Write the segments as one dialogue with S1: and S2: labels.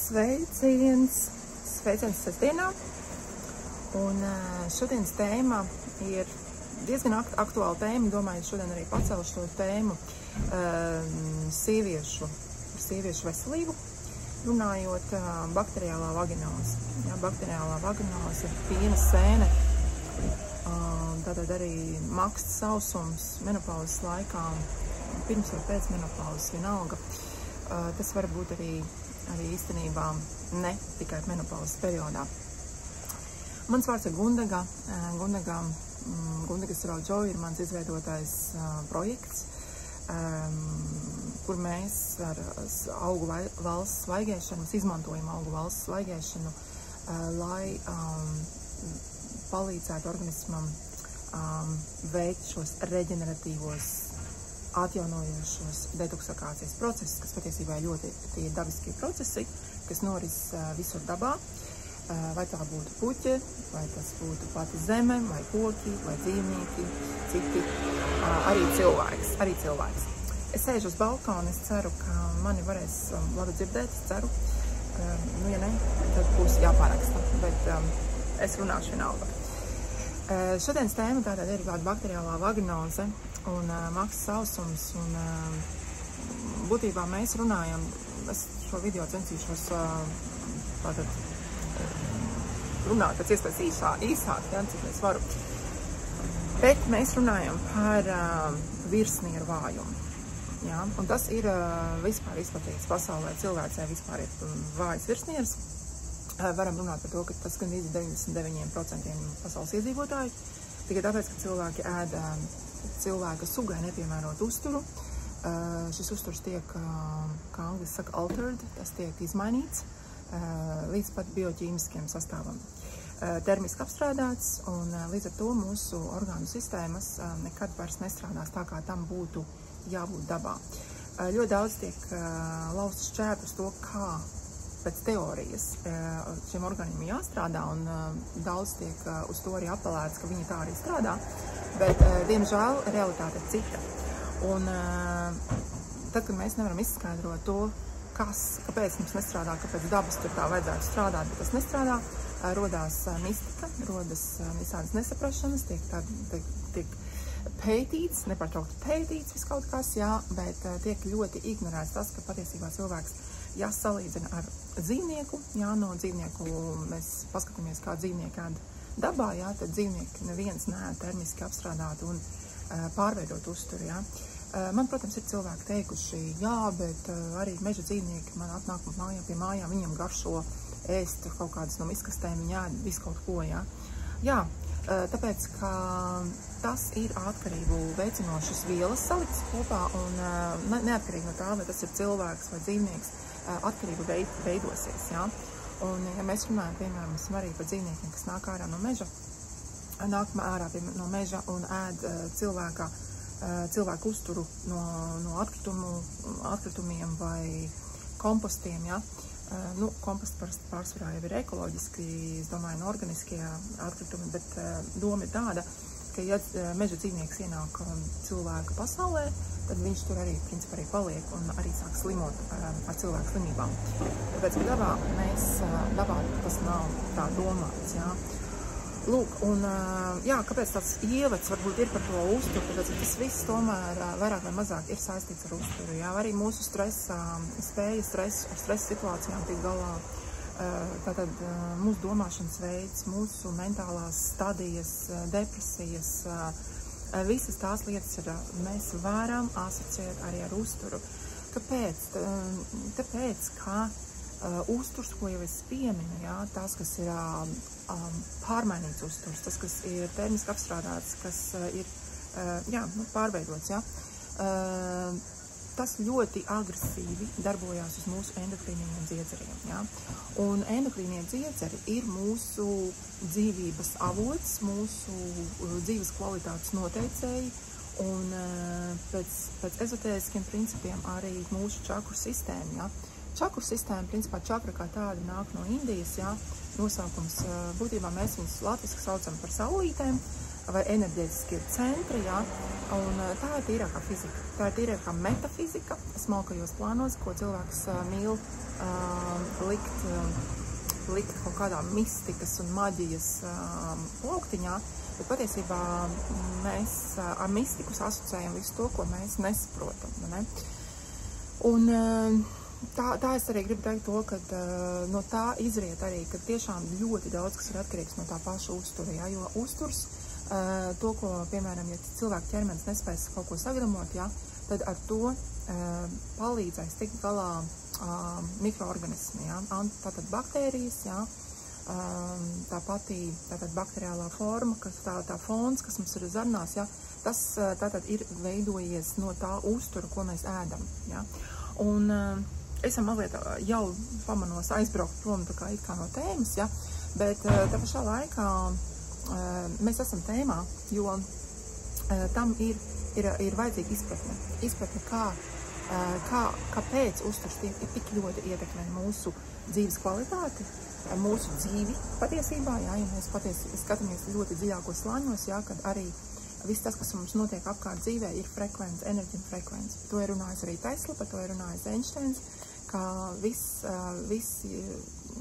S1: Sveiciens sestdienā, un šodienas tēma ir diezgan aktuāla tēma, domāju, šodien arī pacelšu šo tēmu sieviešu veselību, runājot bakteriālā vaginoze. Ja, bakteriālā vaginoze ir piena sēne, tātad arī maksts sausums menopauzes laikā, pirms vai pēc menopauzes vienalga. Tas var būt arī īstenībā ne tikai menopauzes periodā. Mans vārds ir Gundaga. Gundagas Raw Joy ir mans izveidotais projekts, kur mēs ar augu valsts svaigēšanu, izmantojam augu valsts svaigēšanu, lai palīdzētu organismam veikt šos reģeneratīvos, atjaunojošos detoksikācijas procesus, kas patiesībā ļoti tie dabiskie procesi, kas noris visur dabā, vai tā būtu puķe, vai tas būtu pati zeme, vai koki, vai dzīvnieki, citi, arī cilvēks. Es sēžu uz balkonu, es ceru, ka mani varēs labi dzirdēt, es ceru, ja ne, tad būs jāparaksta, bet es runāšu vienalga. Šodienas tēma tātad ir bakteriālā vaginoze un maksts sausums, un būtībā mēs runājam, es šo video censīšos tātad runāt pēc iespējas īsāk, ja, cik es varu. Bet mēs runājam par virsnieru vājumu. Ja, un tas ir vispār izplatīts pasaulē, cilvēcē vispār ir vājas virsnieris. Varam runāt par to, ka tas gan 99% pasaules iedzīvotāju, tikai tāpēc, ka cilvēki ēd cilvēka sugai nepiemērot uzturu. Šis uzturs tiek, kā angliski saka, altered, tas tiek izmainīts līdz pat bioķīmiskiem sastāvam. Termiski apstrādāts, un līdz ar to mūsu orgānu sistēmas nekad vairs nestrādās tā, kā tam būtu jābūt dabā. Ļoti daudz tiek laustas šķēpus to, kā pēc teorijas šiem orgāniem jāstrādā, un daudz tiek uz to arī apelēts, ka viņi tā arī strādā, bet, diemžēl, realitāte ir cita. Un tad, kad mēs nevaram izskaidrot to, kāpēc mums nestrādā, kāpēc dabas tur tā vajadzētu strādāt, bet tas nestrādā, rodās mistika, rodas visādas nesaprašanas, tiek pētīts, nepārtraukti pētīts viss kaut kas, jā, bet tiek ļoti ignorēts tas, ka patiesībā cilvēks jāsalīdzina ar dzīvnieku, jā, no dzīvnieku mēs paskatāmies, kā dzīvnieki ēd dabā, jā, tad dzīvnieki neviens neēd termiski apstrādāt un pārveidot uzturu, jā. Man, protams, ir cilvēki teikuši, jā, bet arī meža dzīvnieki man atnāk pie mājām, viņiem garšo ēst kaut kādas no miskastēm, viņi ēd visu kaut ko, jā. Jā, tāpēc, ka tas ir atkarību veicinošas vielas saliktas kopā, un neatkarīgi no tā, vai tas ir cilvēks vai dzīvnieks, atkarība veidosies, jā. Un, ja mēs runājam, piemēram, arī par dzīvniekiem, kas nāk ārā no meža, un ēd cilvēku uzturu no atkritumiem vai kompostiem, ja? Nu, komposti pārsvarā jau ir ekoloģiski, es domāju, no organiskie atkritumi, bet doma ir tāda, ka ja meža dzīvnieks ienāk cilvēka pasaulē, tad viņš tur arī, principā, arī paliek un arī sāk slimot ar cilvēku slimībām. Tāpēc, ka dabā tas nav tā domāts, jā. Lūk, un jā, kāpēc tāds ievads varbūt ir par to uzturu, tāpēc, ka tas viss tomēr vairāk vai mazāk ir saistīts ar uzturu, jā, arī mūsu stresa situācijām tiek galā, tātad mūsu domāšanas veids, mūsu mentālās stadijas, depresijas, visas tās lietas mēs varam asociēt arī ar uzturu. Kāpēc? Tāpēc, ka uzturs, ko jau es pieminu, jā, tas, kas ir pārmainīts uzturs, tas, kas ir termiski apstrādāts, kas ir pārveidots, jā, tas ļoti agresīvi darbojās uz mūsu endokrīniem dziedzeriem, jā. Un endokrīnie dziedzeri ir mūsu dzīvības avots, mūsu dzīves kvalitātes noteicēji, un pēc ezotēriskiem principiem arī mūsu čakru sistēma, jā. Čakru sistēma, principā čakra kā tāda nāk no Indijas, jā, nosaukums, būtībā mēs viņus latviski saucam par saulītēm, vai enerģētiskie centri, jā, un tā ir tīrākā fizika. Tā ir tīrākā metafizika smalkajos plānos, ko cilvēks mīl likt kaut kādā mistikas un maģijas plauktiņā, bet patiesībā mēs ar mistiku asociējam visu to, ko mēs nesaprotam, ne? Un tā es arī gribu teikt to, ka no tā izriet arī, ka tiešām ļoti daudz, kas ir atkarīgs no tā paša uztura, jā, jo uzturs, to, ko, piemēram, ja cilvēka ķermenis nespēs kaut ko sagramot, jā, tad ar to palīdzēs tikt galā mikroorganismi, jā, tātad baktērijas, jā, tā patī, tātad bakteriālā forma, kas tā fons, kas mums ir zarnās, jā, tas tātad ir veidojies no tā uztura, ko mēs ēdam, jā, un es mazliet jau pamanos aizbraukt prom tā kā it kā no tēmas, ja, bet tā pašā laikā mēs esam tēmā, jo tam ir vajadzīga izpratne, kāpēc uzturs tik ļoti ietekmē mūsu dzīves kvalitāti, mūsu dzīvi patiesībā, jā, ja mēs skatāmies ļoti dziļākos slāņos, jā, kad arī viss tas, kas mums notiek apkārt dzīvē, ir frekvence, enerģija frekvence. To ir runājis arī Tesla, par to ir runājis Einsteins, ka viss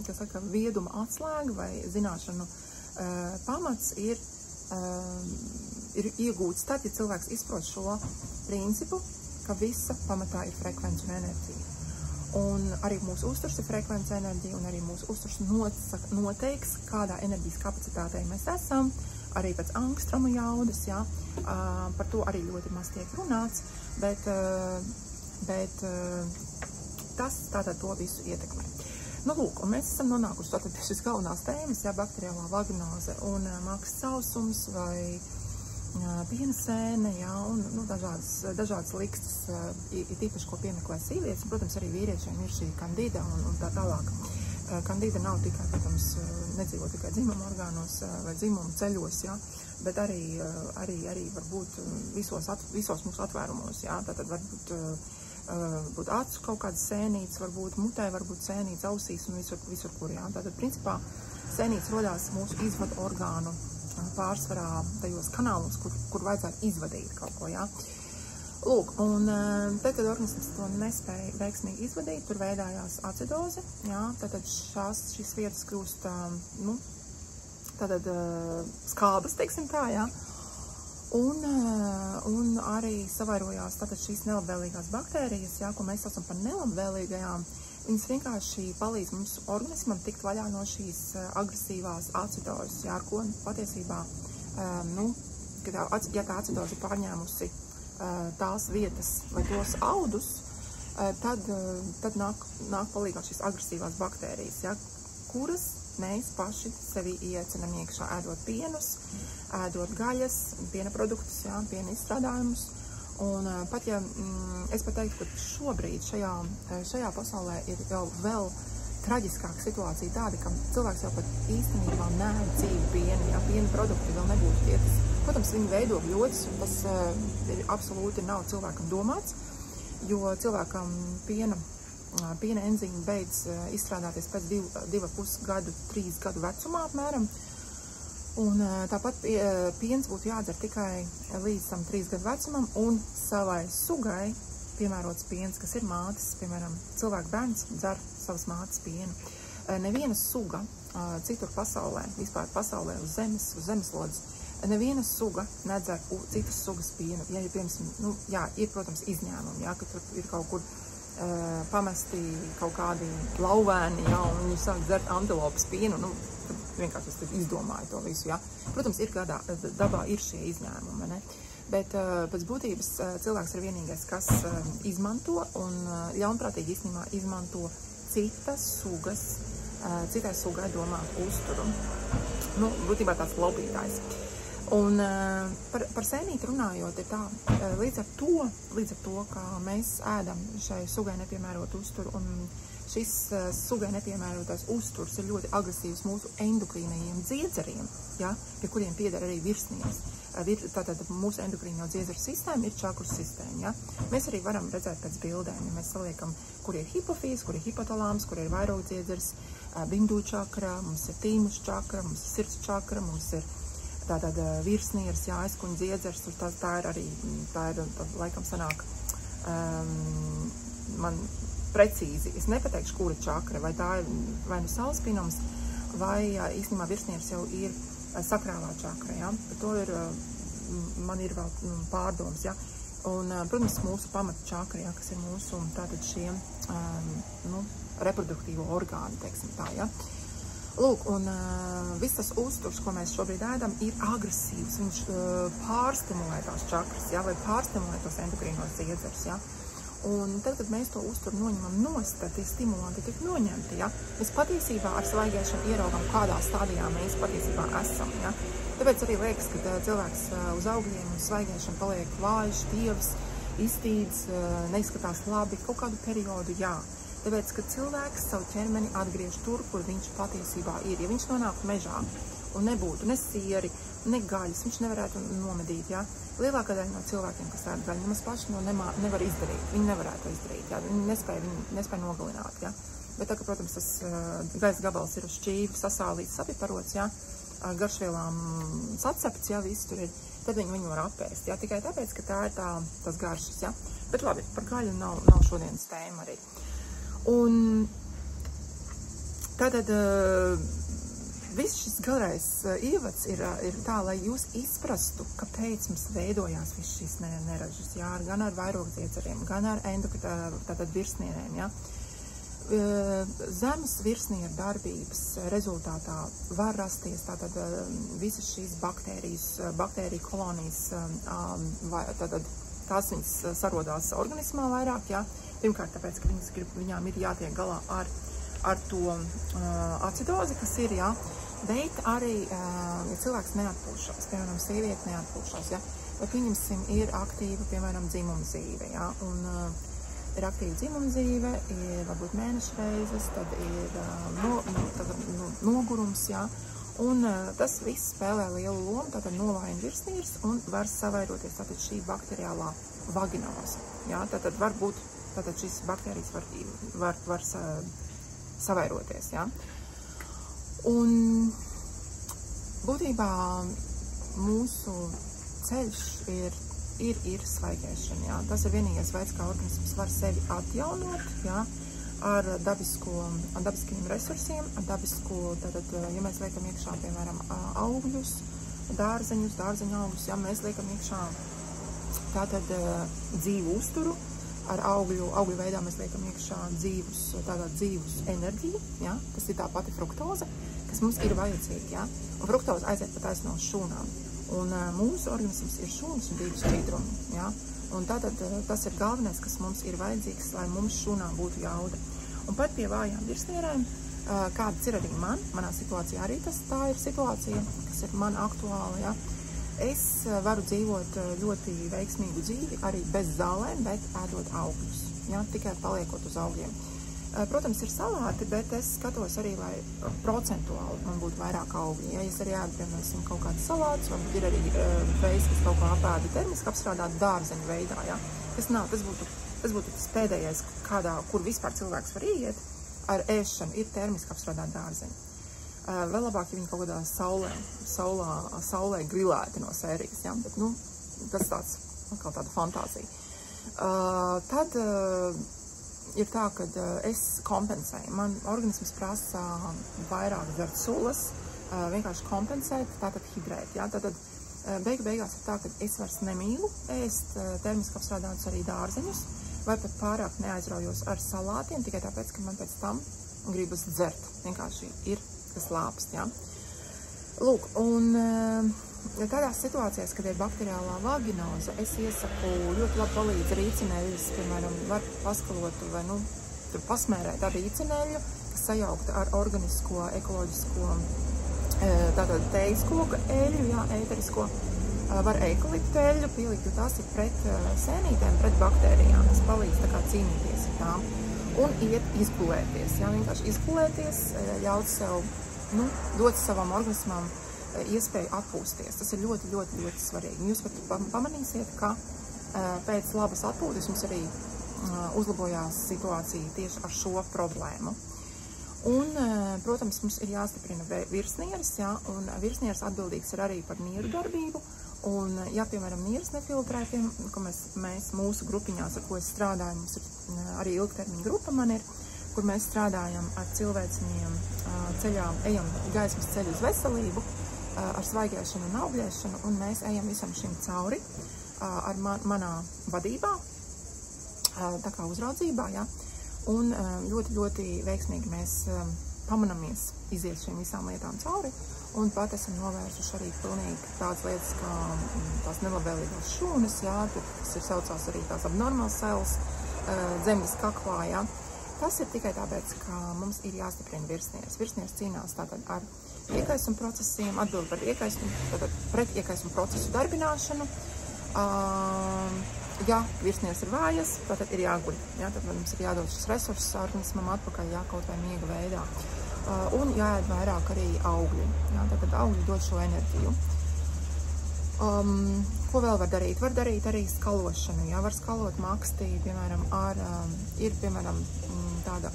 S1: kas saka, vieduma atslēga vai zināšanu pamats ir iegūts tad, ja cilvēks izprot šo principu, ka visa pamatā ir frekvence un enerģija. Un arī mūsu uzturs ir frekvence enerģija, un arī mūsu uzturs noteiks, kādā enerģijas kapacitātē mēs esam, arī pēc Angstroma jaudas, jā, par to arī ļoti maz tiek runāts, bet tas tātad to visu ietekmē. Nu, lūk, un mēs esam nonākuši tātad pie šīs galvenās tēmas, jā, bakteriālā vaginoze un makas sausums vai piena sēne, jā, un nu, dažādas likstas, tīpaši, ko piemeklē sievietes, un, protams, arī vīriešiem ir šī kandida un tā tālāk. Kandida nav tikai, protams, nedzīvo tikai dzimuma orgānos vai dzimuma ceļos, jā, bet arī varbūt visos mūsu atvērumos, jā, tātad varbūt acu kaut kādas sēnītes, varbūt mutē, varbūt sēnītes ausīs un visur kur, jā. Tātad, principā, sēnītes rodās mūsu izvadu orgānu pārsvarā tajos kanālos, kur vajadzētu izvadīt kaut ko, jā. Lūk, un tad, kad organisms to nespēja veiksmīgi izvadīt, tur veidājās acidoze, jā, tātad šīs vietas kļūst, nu, tātad skābas, teiksim tā, jā. Un arī savairojās tātad šīs nelabvēlīgās baktērijas, jā, ko mēs saucam par nelabvēlīgajām. Viņas vienkārši palīdz mums organismam tikt vaļā no šīs agresīvās acidozes, jā, ar ko patiesībā, nu, ja tā acidoze ir pārņēmusi tās vietas vai tos audus, tad nāk palīgā šīs agresīvās baktērijas, jā, kuras mēs paši sevi iecinam iekšā, ēdot pienus, ēdot gaļas, piena produktus, jā, piena izstrādājumus. Un pat ja es pat teiktu, ka šobrīd šajā pasaulē ir jau vēl traģiskāka situācija tāda, ka cilvēks jau pat īstenībā neēd dzīvu pienu, jā, piena produkti vēl nebūtu tie, kas, protams, viņi veido bļodas, un tas absolūti nav cilvēkam domāts, jo cilvēkam piena enzīmi beidz izstrādāties pēc 2,5 gadu, 3 gadu vecumā apmēram. Un tāpat piens būtu jādzer tikai līdz tam 3 gadu vecumam un savai sugai piemērots piens, kas ir mātes, piemēram, cilvēku bērns dzer savas mātes pienu. Neviena suga citur pasaulē, vispār pasaulē uz zemeslodes, neviena suga nedzer citas sugas pienu. Ja, piemēram, nu, jā, ir, protams, izņēmumi, jā, ka tur ir kaut kur pamesti kaut kādi lauvēni, jā, un viņi sāk dzert antilopas pienu, nu, vienkārši es izdomāju to visu, jā. Protams, dabā ir šie izņēmumi, ne? Bet pēc būtības cilvēks ir vienīgais, kas izmanto un ļaunprātīgi īstenībā izmanto citas sugas, citai sugai domātu uzturu. Nu, būtībā tāds lobītājs. Un par sēnīti runājot, ir tā, līdz ar to, kā mēs ēdam šai sugai nepiemērot uzturu, un šis sugai nepiemērotais uzturs ir ļoti agresīvs mūsu endokrīnajiem dziedzeriem, ja, pie kuriem pieder arī virsnieks. Tātad mūsu endokrīno dziedzeru sistēma ir čakru sistēma. Ja. Mēs arī varam redzēt pēc bildēm, ja mēs saliekam, kur ir hipofīz, kur ir hipotalāms, kur ir vairogdziedzers, bindu čakra, mums ir tīmus čakra, mums ir sirds čakra, mums ir tātad virsnieres, jā, aizkuņa dziedzers, tā ir arī, laikam sanāk, man precīzi, es nepateikšu, kura čakra, vai tā ir vai nu sauspinums, vai īstenībā virsnieres jau ir sakrālā čakra, jā, par to ir, man ir vēl pārdoms, jā, un, protams, mūsu pamata čakra, jā, kas ir mūsu, tātad šiem, reproduktīvo orgānu, teiksim tā, jā. Lūk, un viss tas uzturs, ko mēs šobrīd ēdam, ir agresīvs, viņš pārstimulē tās čakras, jā, vai pārstimulē tos endokrīnos dziedzerus, jā. Un tad, kad mēs to uzturu noņemam nost, tad tie stimulanti tiek noņemti, ja? Mēs patiesībā ar svaigēšanu ieraugam, kādā stadijā mēs patiesībā esam, ja? Tāpēc arī liekas, ka cilvēks uz augļiem un svaigēšanu paliek vājš, tievs, iztīds, neizskatās labi, kaut kādu periodu, jā. Tāpēc, ka cilvēks savu ķermeni atgriež tur, kur viņš patiesībā ir. Ja viņš nonāktu mežā un nebūtu ne sieri, ne gaļas, viņš nevarētu nomedīt, ja? Lielākā daļa no cilvēkiem, kas ēd gaļu, nemaz paši to nevar izdarīt. Viņi nevarētu to izdarīt, jā. Viņi nespēja nogalināt, jā. Bet tā, ka, protams, tas gaisa gabals ir uz šķīvi, sasālīts, sapiparots, jā, garšvielām sacepts, jā, viss tur ir, tad viņi var apēst, jā, tikai tāpēc, ka tā ir tas garšas, jā. Bet labi, par gaļu nav šodienas tēma arī. Un tātad viss šis garais ievads ir tā, lai jūs izprastu, kāpēc mums veidojās viss šīs neražas, jā, gan ar vairogdziedzeriem, gan ar tātad virsnierēm, jā. Zemes virsnieru darbības rezultātā var rasties tātad visas šīs baktēriju kolonijas, tātad tās viņas sarodās organismā vairāk, jā. Pirmkārt, tāpēc, ka viņām ir jātiek galā ar to acidozi, kas ir, jā, bet arī, ja cilvēks neatpūšās, piemēram, sieviete neatpūšās, jā, vai pieņemsim, ir aktīva, piemēram, dzimumzīve, jā, un ir aktīva dzimumzīve, ir varbūt mēneša reizes, tad ir nogurums, jā, un tas viss spēlē lielu lomu, tātad novājina virsnieres un var savairoties tātad šī bakteriālā vaginoze, jā, tātad var būt, tātad šīs baktērijas var savairoties, jā. Un būtībā mūsu ceļš ir svaigēšana, jā. Tas ir vienīgais veids, kā organisms var sevi atjaunot, jā, ar dabiskajiem resursiem, ar dabisko, tātad, ja mēs liekam iekšā, piemēram, augļus, dārzeņu augļus, jā, mēs liekam iekšā tātad dzīvu uzturu, ar augļu veidā mēs liekam iekšā dzīvus enerģiju, jā, tas ir tā pati fruktoze, kas mums ir vajadzīga, jā, un fruktoze aiziet pat aiz no šūnām, un mūsu organisms ir šūnas un divas šķidrumi, jā, un tātad tas ir galvenais, kas mums ir vajadzīgs, lai mums šūnām būtu jauda. Un pat pie vājām virsnierēm, kādas ir arī manā situācijā arī tā ir situācija, kas ir man aktuāla, jā. Es varu dzīvot ļoti veiksmīgu dzīvi, arī bez zālēm, bet ēdot augļus, jā, tikai paliekot uz augļiem. Protams, ir salāti, bet es skatos arī, lai procentuāli man būtu vairāk augļi. Ja es arī ēdu, piemēram, kaut kāds salāts, varbūt ir arī veids, kas kaut kā apēdu termiski apstrādāt dārzeņu veidā, jā. Tas būtu tas pēdējais, kur vispār cilvēks var iet ar ēšanu, ir termiski apstrādāt dārzeņu. Vēl labāk, ja viņi kaut kādā saulē grilēti no sērijas, ja? Bet, tas tāds, kā tāda fantāzija. Tad ir tā, ka es kompensēju. Man organisms prasa vairāk dzert sulas, vienkārši kompensēt, tātad hidrēt, ja? Tātad beigās ir tā, ka es vairs nemīlu ēst termiski apstrādātus arī dārzeņus, vai pat pārāk neaizraujos ar salātiem, tikai tāpēc, ka man pēc tam gribas dzert. Vienkārši ir kas lāpst, jā. Lūk, un tādās situācijās, kad ir bakteriālā vaginoze, es iesaku ļoti labi palīdz rīcineļus, piemēram, var paskalot vai, pasmērēt ar rīcineļu, kas sajaukta ar organisko, ekoloģisko, tātad tejas koka eļļu, jā, ēterisko, var eikaliptu eļļu pielikt, jo tās ir pret sēnītēm, pret baktērijām, tas palīdz tā kā cīnīties ar tām. Un iet izgulēties, jā, vienkārši izgulēties, ļaut sev, dot savam organismam iespēju atpūsties. Tas ir ļoti, ļoti, ļoti svarīgi. Jūs pamanīsiet, ka pēc labas atpūtas jums arī uzlabojās situācija tieši ar šo problēmu. Un, protams, mums ir jāstiprina virsnieris, jā, un virsnieris atbildīgs ir arī par nieru darbību. Un, ja, piemēram, nieras nefiltrē, ko mēs mūsu grupiņās, ar ko es strādāju, mums ir arī ilgtermiņa grupa man ir, kur mēs strādājam ar cilvēciņiem ceļā, ejam gaismas ceļu uz veselību, ar svaigēšanu un augļēšanu, un mēs ejam visam šim cauri ar manā vadībā, tā kā uzraudzībā, jā. Un ļoti, ļoti veiksmīgi mēs pamanamies iziet šīm visām lietām cauri, un pat esam novērsuši arī pilnīgi tādas lietas, kā tās nelabvēlīgās šūnas, jā, kas ir saucās arī tās abnormāls cēls zemes kaklā, jā. Tas ir tikai tāpēc, ka mums ir jāstiprina virsnieris. Virsnieris cīnās tātad ar iekaisuma procesiem, atbild par iekaisumu, tātad pret iekaisuma procesu darbināšanu. Ja virsnieris ir vājas, tad ir jāguļ. Ja, tad mums ir jādod šis resurss organismam atpakaļ, jā, kaut vai miega veidā. Un jāēd vairāk arī augļi. Ja, tad augļi dod šo enerģiju. Ko vēl var darīt? Var darīt arī skalošanu. Ja, var skalot makstī, piemēram, ir, piemēram, tāda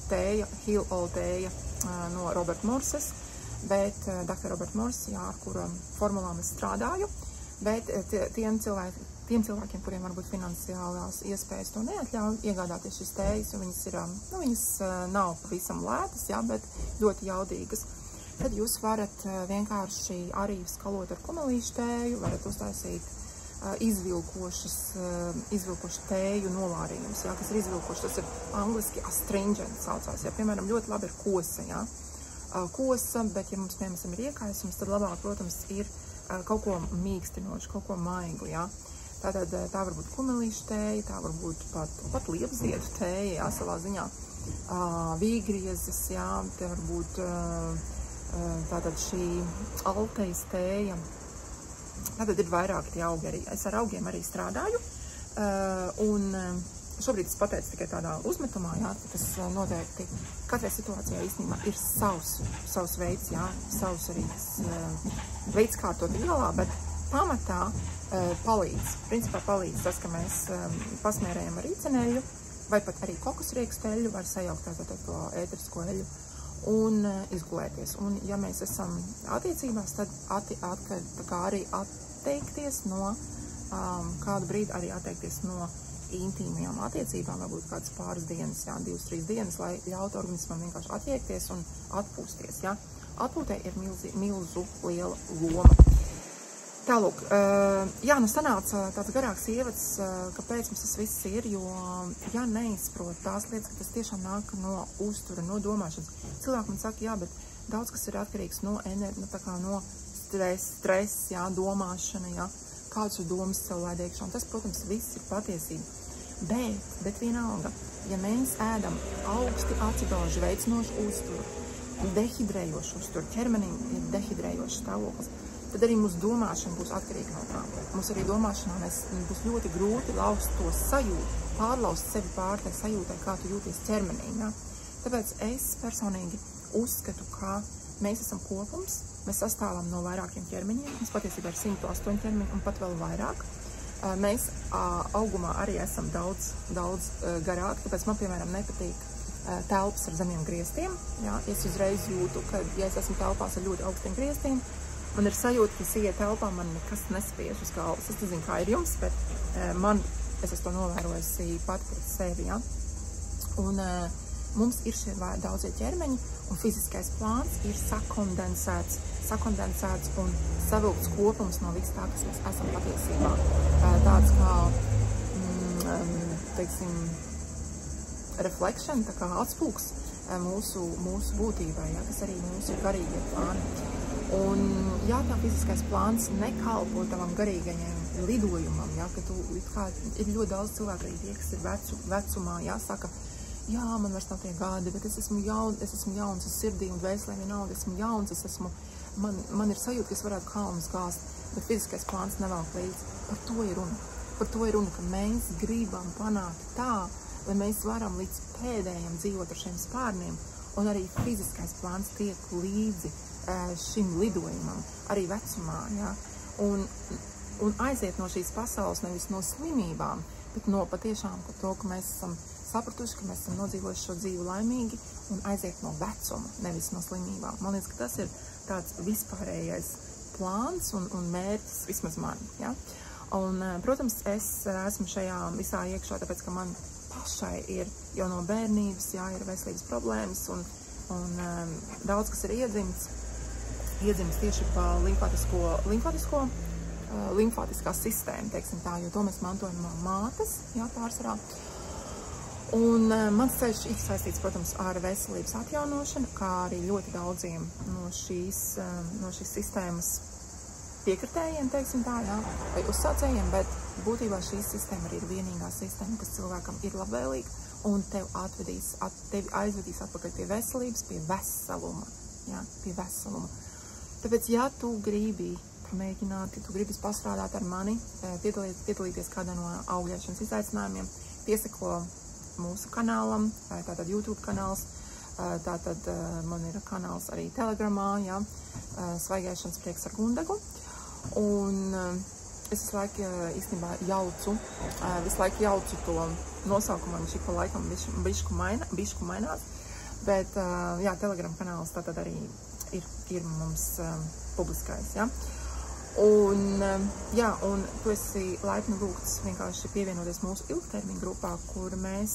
S1: tēja, Heal All tēja no Robert Morses, bet Dr. Robert Morse, jā, ar kura formulām es strādāju, bet tiem cilvēkiem, kuriem varbūt finansiālās iespējas to neatļauj iegādāties šis tējas, jo viņas nav pavisam lētas, jā, bet ļoti jaudīgas, tad jūs varat vienkārši arī skalot ar kumelīšu tēju, varat uztaisīt izvilkošu tēju novārījumus, jā, kas ir izvilkoši, tas ir angliski astringent saucās, jā, piemēram, ļoti labi ir kosa, jā, kosa, bet ja mums, piemēram, ir iekaisums, tad labāk, protams, ir kaut ko mīkstinošu, kaut ko maiglu, jā. Tātad tā var būt kumelīšu tēja, tā var būt pat liepziedu tēja, jā, savā ziņā, vīgriezes, jā, te var būt tātad šī altejas tēja. Tātad ir vairāk tie augi arī. Es ar augiem arī strādāju, un šobrīd es pateicu tikai tādā uzmetumā, jā, tas noteikti katrai situācijai īstenībā ir savs veids, jā, savs arī veids kārtot vielā, bet pamatā palīdz. Principā palīdz tas, ka mēs pasmērējam ar rīceneļu, vai pat arī kokosriekstu eļļu, var sajaukt tātad to ēterisko eļļu un izgulēties. Un ja mēs esam attiecībās, tad arī atteikties no, kādu brīdi arī atteikties no intīmajām attiecībām, varbūt kādas pāris dienas, jā, 2-3 dienas, lai ļautu organismam vienkārši attiekties un atpūsties, jā. Atpūtē ir milzu liela loma. Tālūk, jā, nu sanāca tāds garāks ievads, kāpēc mums tas viss ir, jo, ja neizprot tās lietas, ka tas tiešām nāk no uztura, no domāšanas. Cilvēki man saka, jā, bet daudz kas ir atkarīgs no stress, jā, domāšana, jā, kādas domas sev laid iekšā, un tas, protams, viss ir patiesība. Bet vienalga, ja mēs ēdam augsti acidožu veicinošu uzturu, dehidrējošu uzturu, ķermenim ir dehidrējošs stāvoklis, tad arī mūsu domāšana būs atkarīga no tā. Mums arī domāšanā būs ļoti grūti laust to sajūtu, pārlaust sevi pār tai sajūtai, kā tu jūties ķermenī. Ja? Tāpēc es personīgi uzskatu, ka mēs esam kopums, mēs sastāvam no vairākiem ķermeņiem, mums patiesībā ir 108 ķermeņi un pat vēl vairāk. Mēs augumā arī esam daudz garāki, tāpēc man, piemēram, nepatīk telpas ar zemiem griestiem. Jā? Es uzreiz jūtu, ka, ja es esmu telpās ar ļoti augstiem griestiem, man ir sajūta, ka es iet telpā, man nekas nespiež uz galvas. Es nezinu, kā ir jums, bet es esmu to novērojusi pat pret sevi, ja? Un mums ir šie daudzie ķermeņi, un fiziskais plāns ir sakondensēts un savilkts kopums no viss tā, kas mēs esam patiesībā. Tāds kā, teiksim, reflection, tā kā atspūks mūsu būtībai, ja? Kas arī mūsu garīgie plāni. Un, ja tā fiziskais plāns nekalpo tavam garīgajiem lidojumam, ja, ka ir ļoti daudz cilvēku arī tie, kas ir vecumā, ja, saka, jā, man vairs nav tie gadi, bet es esmu jauns, es sirdī un dvēselē vienalga, esmu jauns, man ir sajūta, ka es varētu kalnus gāzt, bet fiziskais plāns nevelk līdz. Par to ir runa, ka mēs gribam panākt tā, lai mēs varam līdz pēdējiem dzīvot ar šiem spārniem, un arī fiziskais plāns tiek līdzi šim lidojumam, arī vecumā, ja? Un aiziet no šīs pasaules nevis no slimībām, bet no patiešām to, ka mēs esam sapratuši, ka mēs esam nodzīvojuši šo dzīvi laimīgi un aiziet no vecuma, nevis no slimībām. Man liekas, ka tas ir tāds vispārējais plāns un mērķis vismaz man. Ja? Un, protams, es esmu šajā visā iekšā, tāpēc, ka man pašai ir jau no bērnības, jā, ir veselības problēmas un daudz, kas ir iedzimts tieši pa limfātiskā sistēma, teiksim tā, jo to mēs mantojam no mātes, jā, pārsvarā. Un mans ceļš ir saistīts, protams, ar veselības atjaunošanu, kā arī ļoti daudziem no šīs sistēmas piekritējiem, teiksim tā, jā, vai uzsācējiem, bet būtībā šī sistēma arī ir vienīgā sistēma, kas cilvēkam ir labvēlīga un tevi aizvedīs atpakaļ pie veselības, pie veseluma, jā, pie veseluma. Tāpēc, ja tu gribi pamēģināt, ja tu gribi pastrādāt ar mani, piedalīties kādā no augļēšanas izaicinājumiem, piesako mūsu kanālam, tātad YouTube kanāls, tātad man ir kanāls arī Telegramā, jā, Svaigēšanas prieks ar Gundagu. Un es visu laiku īstenībā jaucu to nosaukumu, viņš ik pa laikam bišku mainās, bet jā, Telegram kanāls tātad arī ir mums publiskais, ja. Un jā, un tu esi laipni lūgts vienkārši pievienoties mūsu ilgtermiņa grupā, kur mēs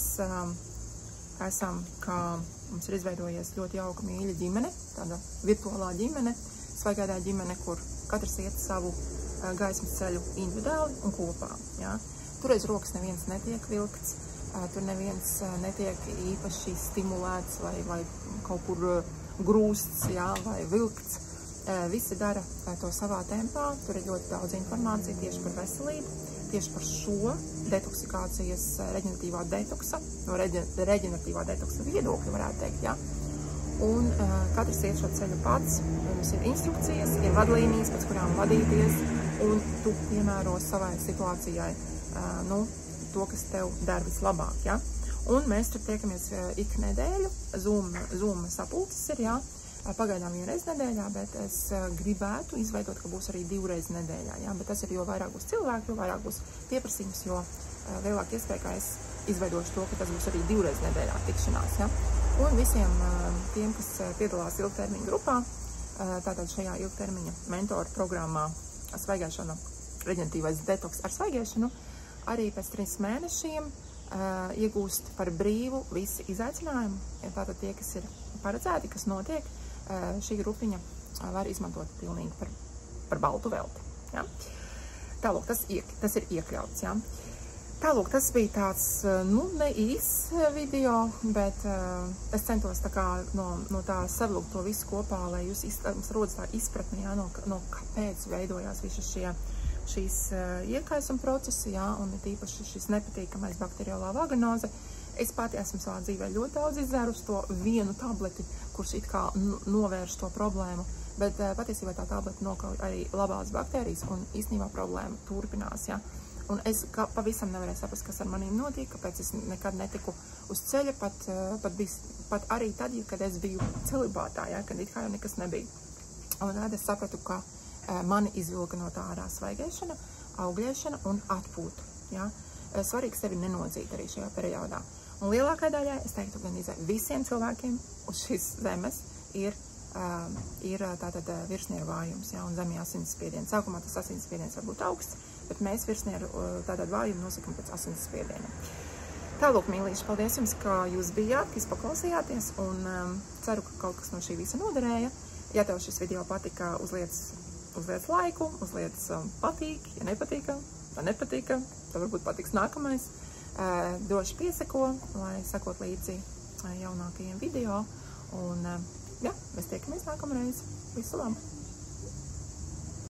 S1: esam, kā mums ir izveidojies ļoti jauka mīļa ģimene, tāda virtuālā ģimene, svaigādā ģimene, kur katrs iet savu gaismas ceļu individuāli un kopā, ja. Tur aiz rokas neviens netiek vilkts, tur neviens netiek īpaši stimulēts vai kaut kur grūsts, jā, vai vilkts. Visi dara to savā tempā, tur ir ļoti daudz informācija tieši par veselību, tieši par šo detoksikācijas reģeneratīvā detoksa, no reģeneratīvā detoksa viedokļa varētu teikt, jā. Un katrs iet šo ceļu pats, mums ir instrukcijas, ir vadlīnijas, pēc kurām vadīties, un tu piemēro savai situācijai, to, kas tev der vislabāk, jā. Un mēs tur tiekamies ik nedēļu, Zoom sapulces ir, jā, pagaidām vienreiz nedēļā, bet es gribētu izveidot, ka būs arī 2 reizes nedēļā, jā, bet tas ir, jo vairāk būs cilvēki, jo vairāk būs pieprasījums, jo lielāk iespēja, ka es izveidošu to, ka tas būs arī 2 reizes nedēļā tikšanās, jā. Un visiem tiem, kas piedalās ilgtermiņa grupā, tātad šajā ilgtermiņa mentoru programmā Svaigēšana, reģeneratīvais detoks ar svaigēšanu, arī pēc 3 mēnešiem iegūst par brīvu visi izaicinājumi. Tātad tie, kas ir paredzēti, kas notiek, šī grupiņa var izmantot pilnīgi par baltu velti. Ja? Tālūk, tas ir iekļauts. Ja? Tālūk, tas bija tāds, ne īss video, bet es centos tā kā no tā savilkt to visu kopā, lai jūs rodas tā izpratni, ja? no kāpēc veidojās visi šīs iekaisuma procesi, jā, un ir īpaši šis nepatīkamais bakteriālā vaginoze. Es pati esmu savā dzīvē ļoti daudz izdzērusi to vienu tableti, kurš it kā novērš to problēmu, bet patiesībā tā tableta nokauj arī labās baktērijas, un īstenībā problēma turpinās, jā. Un es pavisam nevarēju saprast, kas ar manīm notiek, kāpēc es nekad netiku uz ceļa, pat arī tad, kad es biju celibātā, jā, kad it kā jau nekas nebija. Un tad es sapratu, ka mani izvilka no tā ārā svaigēšana, augļēšana un atpūta. Ja? Svarīgi sevi nenodzīt arī šajā periodā. Un lielākai daļai, es teiktu, gan visiem cilvēkiem uz šīs zemes ir tātad virsnieru vājums, ja? Un zemī asinsspiediens. Sākumā tas asinsspiediens var būt augsts, bet mēs virsnieru tātad vājumu nosakam pēc asinsspiediena. Tālūk, mīlīši, paldies jums, ka jūs bijāt, ka jūs paklausījāties, un ceru, ka kaut kas no šī visa noderēja. Ja tev šis video patika, uzliec laiku, uzliec patīk, ja nepatīka, tad varbūt patiks nākamais. Droši piesako, lai sakot līdzi jaunākajiem video. Un jā, mēs tiekamies nākamreiz. Visu labu!